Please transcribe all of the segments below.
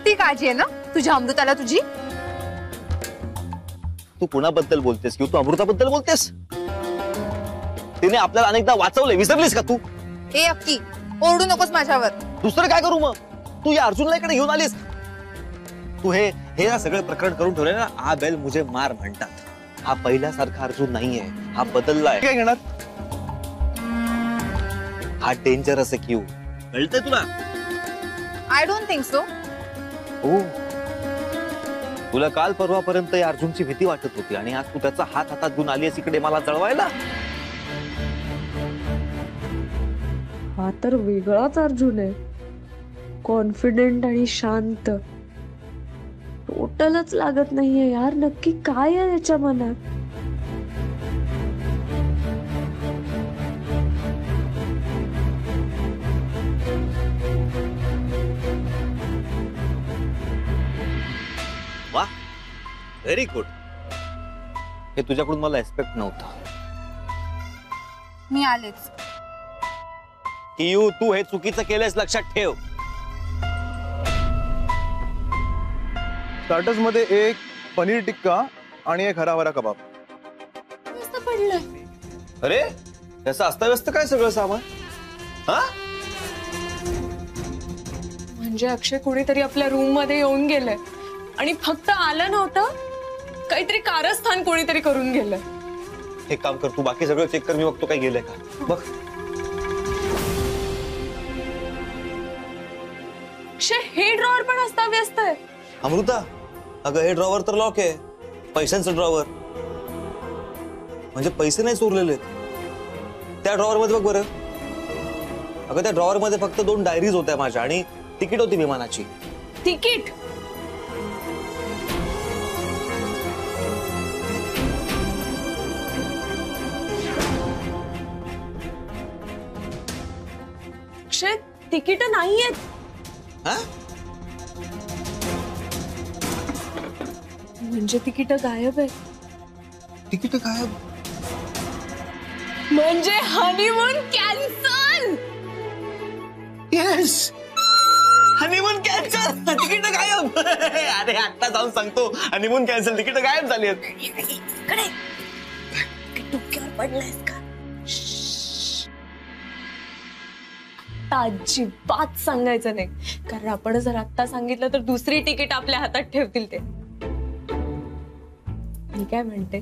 ती काळजी आहे ना तुझ्या अमृताला तुझी? तू कुणाबद्दल बोलतेस किंवा तू अमृताबद्दल बोलतेस? तिने आपल्याला अनेकदा वाचवलंय, विसरलीस का तू? ए अक्की, ओरडू नकोस माझ्यावर. दुसरं काय करू मग? तू या अर्जुनला इकडे घेऊन आलीस. तू हे सगळे प्रकरण करून ठेवले ना. हा बेल मुझे मार म्हणतात. हा पहिल्यासारखा अर्जुन नाहीये, हा बदललाय. काय घेणार? हा डेंजरस आहे क्यू, कळतंय तुला? I don't think so. हो, तुला काल परवापर्यंत या अर्जुनची भीती वाटत होती आणि आज तू त्याचा हात हातात घेऊन आलीस इकडे मला जळवायला. हा तर वेगळाच अर्जुन आहे, कॉन्फिडेंट आणि शांत. टोटलच लागत नाहीये यार. नक्की काय आहे याच्या मनात? वा, व्हेरी गुड. हे तुझ्याकडून मला एक्सपेक्ट नव्हतं. मी आलेच. कियू, तू हे चुकीचं केलंस, लक्षात ठेव. स्टार्टर्स मध्ये एक पनीर टिक्का आणि एक हराभरा कबाब. मस्त पडलंय. अरे, त्याचं अस्ताव्यस्त काय सगळं सामान? हा, म्हणजे अक्षय कोणीतरी आपल्या रूम मध्ये येऊन गेलंय आणि फक्त आलं नव्हतं, काहीतरी कारस्थान कोणीतरी करून गेलंय. एक काम कर, तू बाकी सगळं चेक कर, मी बघतो काय गेलंय का. बघ. अक्षय, हे ड्रॉवर पण अस्ताव्यस्त आहे. अमृता, अगं हे ड्रॉवर तर लॉक आहे, पैशांचं ड्रॉवर. म्हणजे पैसे नाही चोरलेले. त्या ड्रॉवर मध्ये बघ बरं. अगं त्या ड्रॉवर मध्ये फक्त 2 डायरीज होत्या माझ्या आणि तिकीट होती विमानाची. तिकीट? अक्षय, तिकीट नाहीयेत. हा? म्हणजे तिकीट गायब आहे. तिकीट गायब म्हणजे honeymoon cancel. Yes, honeymoon cancel, ticket गायब. अरे आता जाऊन सांगतो, हनीमून कॅन्सल, तिकीट गायब झाली आहेत. इकडे डोक्यावर पडलायस का? अजिबात सांगायचं नाही, कारण आपण जर आता सांगितलं तर दुसरी तिकीट आपल्या हातात ठेवतील ते. मी काय म्हणते,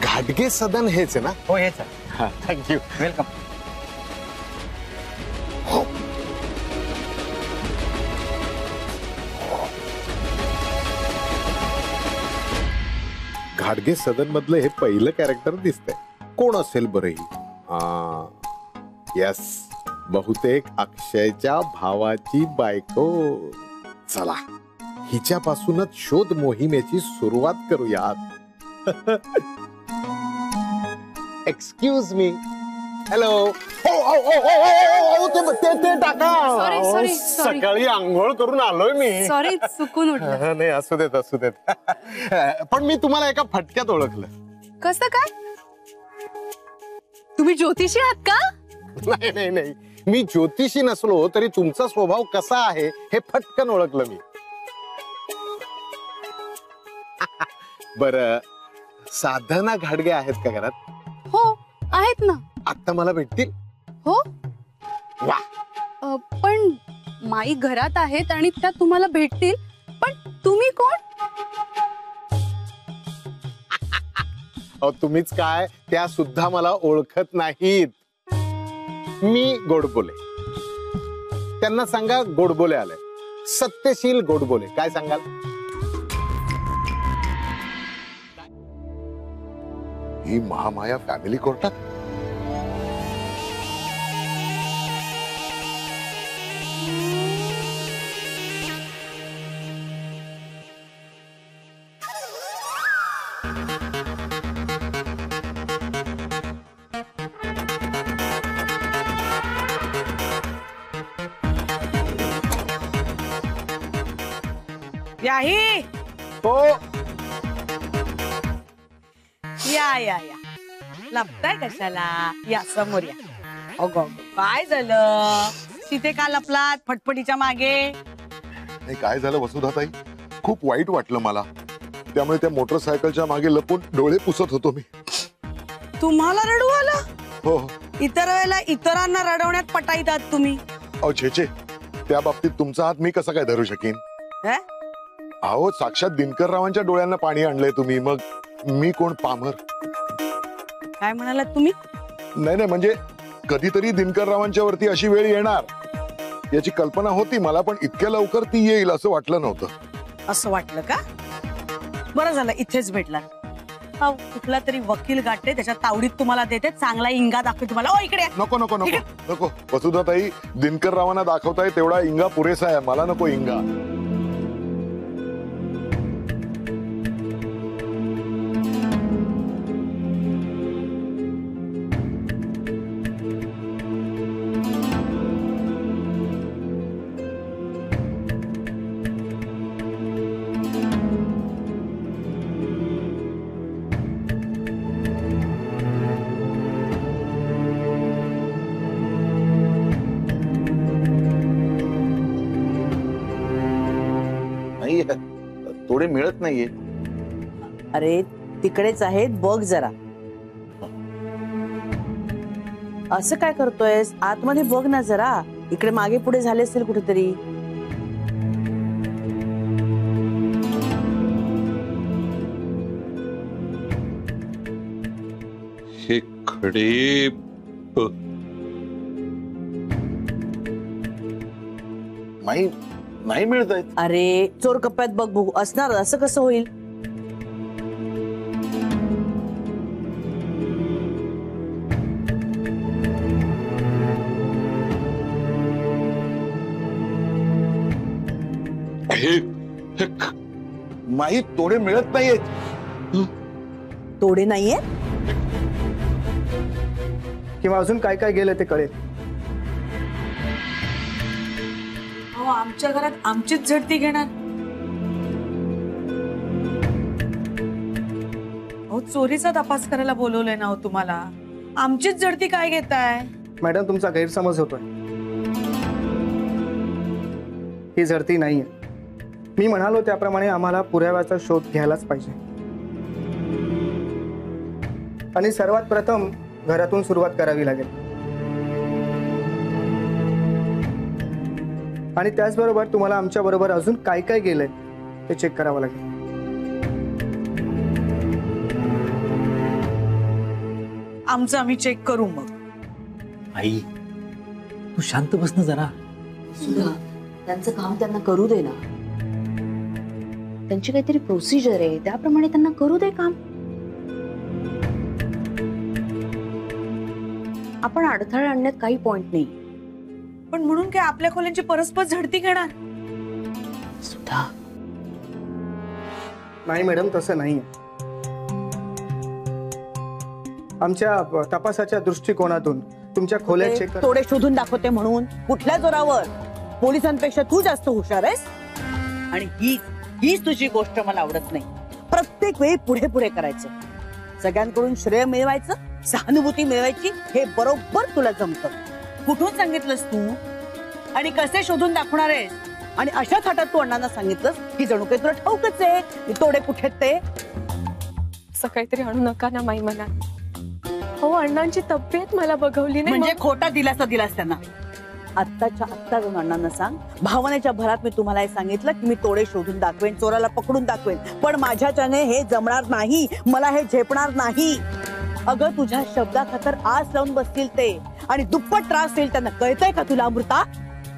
घाटगे सदन हेच आहे ना? हो, हेच आहे. Thank you, welcome. घाटगे सदन मधलं हे पहिलं कॅरेक्टर दिसतंय. कोण असेल बरं ही? यस, बहुतेक अक्षयच्या भावाची बायको. चला, हिच्यापासूनच शोध मोहिमेची सुरुवात करूयात. Excuse me. हॅलो. ते टाका. सकाळी आंघोळ करून आलोय मी. सॉरी, चुकून उठलं. नाही, असू देत असू देत. पण मी तुम्हाला एका फटक्यात ओळखलं. कसं काय? तुम्ही ज्योतिषी आहात का? नाही नाही नाही, मी ज्योतिषी नसलो तरी तुमचा स्वभाव कसा आहे हे फटकन ओळखलं मी. बरं, साधना घाटगे आहेत का घरात? हो, आहेत ना. आता मला भेटतील? हो. वा. पण माई घरात आहेत आणि त्या तुम्हाला भेटतील. पण तुम्ही कोण? तुम्हीच काय, त्या सुद्धा मला ओळखत नाहीत. मी गोडबोले. त्यांना सांगा गोडबोले आले. सत्यशील गोडबोले. काय सांगाल? ही महामाया फॅमिली कोर्टात? याही. हो. या या या, लपताय कशाला? या समोर या. अगो, काय झालं? तिथे का लपलात फटफटीच्या मागे? नाही काय झालं वसुधाताई, खूप वाईट वाटलं मला. त्यामुळे त्या मोटरसायकलच्या मागे लपून डोळे पुसत होतो मी. तुम्हाला रडू आलं? हो. इतर वेळेला इतरांना रडवण्यात पटाईतात तुम्ही. अहो छे, त्या बाबतीत तुमचा हात मी कसा काय धरू शकेन? हे? अहो साक्षात दिनकररावांच्या डोळ्यांना पाणी आणलंय तुम्ही, मग मी कोण पामर? काय म्हणालात तुम्ही? नाही म्हणजे कधीतरी दिनकररावांच्या वरती अशी वेळ येणार याची कल्पना होती मला, पण इतक्या लवकर ती येईल असं वाटलं नव्हतं. असं वाटलं का? बरं झालं इथेच भेटला. कुठला तरी वकील गाठते, त्याच्या तावडीत तुम्हाला देते, चांगला इंगा दाखवते तुम्हाला. ओ इकडे या. नको नको नको नको वसुधाताई, दिनकररावांना दाखवताय तेवढा इंगा पुरेसा आहे, मला नको इंगा. नाही थोडे मिळत नाहीये. अरे तिकडेच आहेत, बघ जरा. असं काय करतोयस? आतमध्ये बघ ना जरा. इकडे मागे पुढे झाले असतील कुठेतरी. हे खडे नाही मिळत आहेत. अरे चोर कप्प्यात बघ बघू. असणार, असं कसं होईल? माही तोडे मिळत नाहीयेत. तोडे नाहीये किंवा अजून काय काय गेलं ते कळेल. आमच्या घरात आमचीच झडती घेणार. अहो चोरीचा तपास करायला बोलवलंय ना हो तुम्हाला. आमचीच झडती काय घेताय? मॅडम तुमचा गैरसमज होतोय. ही झडती नाहीये. मी म्हणालो त्याप्रमाणे आम्हाला पुराव्याचा शोध घ्यायलाच पाहिजे. आणि सर्वात प्रथम घरातून सुरुवात करावी लागेल. आणि त्याचबरोबर तुम्हाला आमच्या बरोबर अजून काय काय गेलंय ते चेक करावं लागेल. आमचं आम्ही चेक करू मग. आई तू शांत बस ना जरा. सुधा, त्यांचं काम त्यांना करू दे ना. त्यांची काहीतरी प्रोसिजर आहे, त्याप्रमाणे त्यांना करू दे काम. आपण अडथळा आणण्यात काही पॉइंट नाही. पण म्हणून काय आपल्या खोल्यांची परस्पर झडती घेणार? सुधा नाही मॅडम, तसं नाही. आमच्या तपासाच्या दृष्टिकोनातून तुमच्या खोल्या चेक तोडे शोधून दाखवते म्हणून कुठल्या जोरावर? पोलिसांपेक्षा तू जास्त हुशार आहेस. आणि हीच तुझी गोष्ट मला आवडत नाही. प्रत्येक वेळी पुढे पुढे करायचं, सगळ्यांकडून श्रेय मिळवायचं, सहानुभूती मिळवायची. हे बरोबर तुला जमतं. कुठून सांगितलंस तू? आणि कसे शोधून दाखवणार आहेस? आणि अशा थाटात तू अण्णांना सांगितलंस की जणू काही तुला ठाऊकच आहे तोडे कुठे ते. असं काहीतरी आणू नका ना माई मनात. हो अण्णांची तब्येत मला बघवली नाही. म्हणजे खोटा दिलासा दिलास त्यांना. आत्ताच्या आत्ता जाऊन अण्णांना सांग, भावनेच्या भरात मी तुम्हाला हे सांगितलं की मी तोडे शोधून दाखवेन, चोराला पकडून दाखवेन, पण माझ्याच्याने हे जमणार नाही, मला हे झेपणार नाही. अगं तुझ्या शब्दाखातर आस लावून बसतील ते, आणि दुप्पट त्रास होईल त्यांना. कळतंय का तुला अमृता?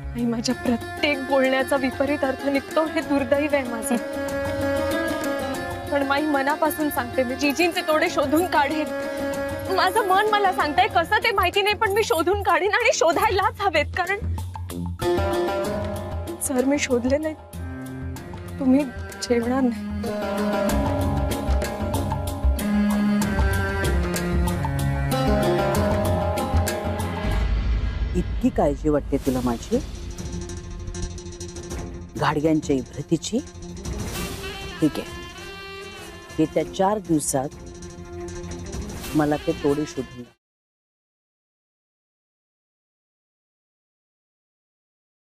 आणि माझ्या प्रत्येक बोलण्याचा विपरीत अर्थ निघतो, हे दुर्दैव आहे माझं. पण माई मनापासून सांगते, मी जीजींचे तोडे शोधून काढेन. माझं मन मला सांगतंय कसं ते माहिती नाही, पण मी शोधून काढेन आणि शोधायलाच हवेत. कारण जर मी शोधले नाही तुम्ही जेवणार नाही. इतकी काळजी वाटते तुला माझी गाडग्यांच्या इब्रतीची? ठीक आहे, येत्या 4 दिवसात मला ते तोडे शोधून